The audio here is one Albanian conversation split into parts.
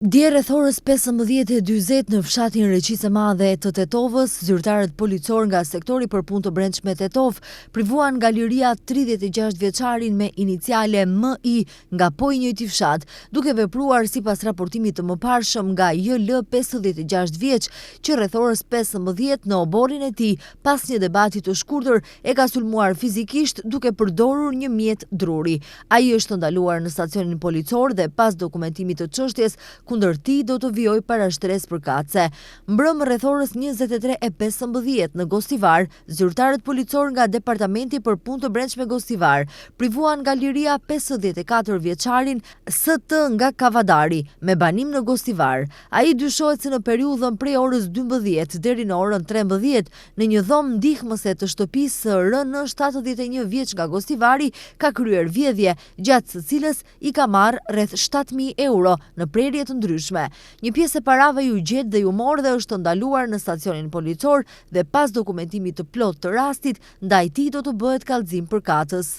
Dje rreth orës 15:40 në fshatin Reqicë e Madhe të Tetovës, zyrtarët policor nga sektori për punë të brendshme Tetov privuan nga liria 36 vjeçarin me iniciale MI nga po i njëjti fshat, duke vepruar sipas raportimit të mëparshëm nga JL 56 vjeç, që rreth orës 15 në oborrin e tij, pas një debati të shkurtër, e ka sulmuar fizikisht duke përdorur një mjet druri. Ai është ndaluar në stacionin policor dhe pas dokumentimit të çështjes, kundër tij do të vijojë para shtresë përkatëse. Mbrëmë rreth orës 23:15 në Gostivar, zyrtarët policor nga Departamenti për Punë të Brendshme Gostivar privuan nga liria 54 vjeçarin ST nga Kavadari me banim në Gostivar. Ai dyshohet se në periudhën prej orës 12 deri në orën 13 në një dhomë ndihmëse të shtëpisë RN 71 vjeç nga Gostivari ka kryer vjedhje, gjatë së cilës i ka marrë rreth 7.000 euro në prerje të ndryshme. Një pjesë e parave ju gjet dhe ju mor dhe është ndaluar në stacionin policor dhe pas dokumentimit të plot të rastit, ndaj tij do të bëhet kallëzim përkatës.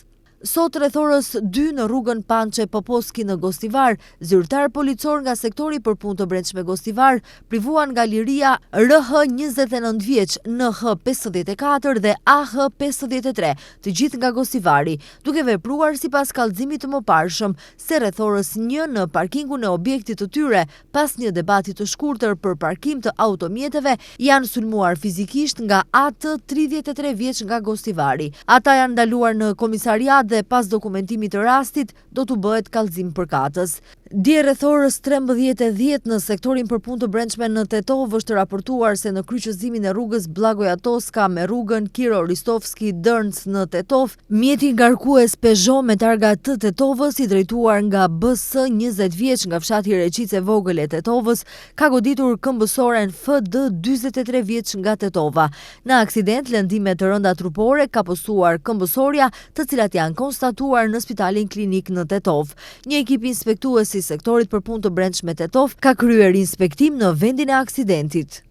Sot rreth orës 2 në rrugën Pançe Poposki në Gostivar, zyrtar policor nga sektori për punë të brendshme Gostivar privuan nga liria RH 29 vjeç, NH 54 dhe AH 53, të gjithë nga Gostivari, duke vepruar sipas kallëzimit të mëparshëm se rreth orës 1 në parkingun e objektit të tyre, pas një debati të shkurtër për parkim të automjeteve, janë sulmuar fizikisht nga AT 33 vjeç nga Gostivari. Ata janë ndaluar në komisariat dhe pas dokumentimit të rastit do të bëhet kallëzim përkatës. Dje rreth orës 13:10 në sektorin për punë të brendshme në Tetov është raportuar se në kryqëzimin e rrugës Blagoja Toska me rrugën Kiro Ristovski Dërnc në Tetov, mjeti ngarkues Peugeot me targa të Tetovës i drejtuar nga BS 20 vjeç nga fshati Reqicë e Vogël e Tetovës ka goditur këmbësoren FD 43 vjeç nga Tetova. Në aksident, lëndime të rënda trupore ka postuar këmbësorja, të cilat janë konstatuar në Spitalin Klinik në Tetov. Një ekip inspektues i sektorit për punë të brendshme Tetov ka kryer inspektim në vendin e aksidentit.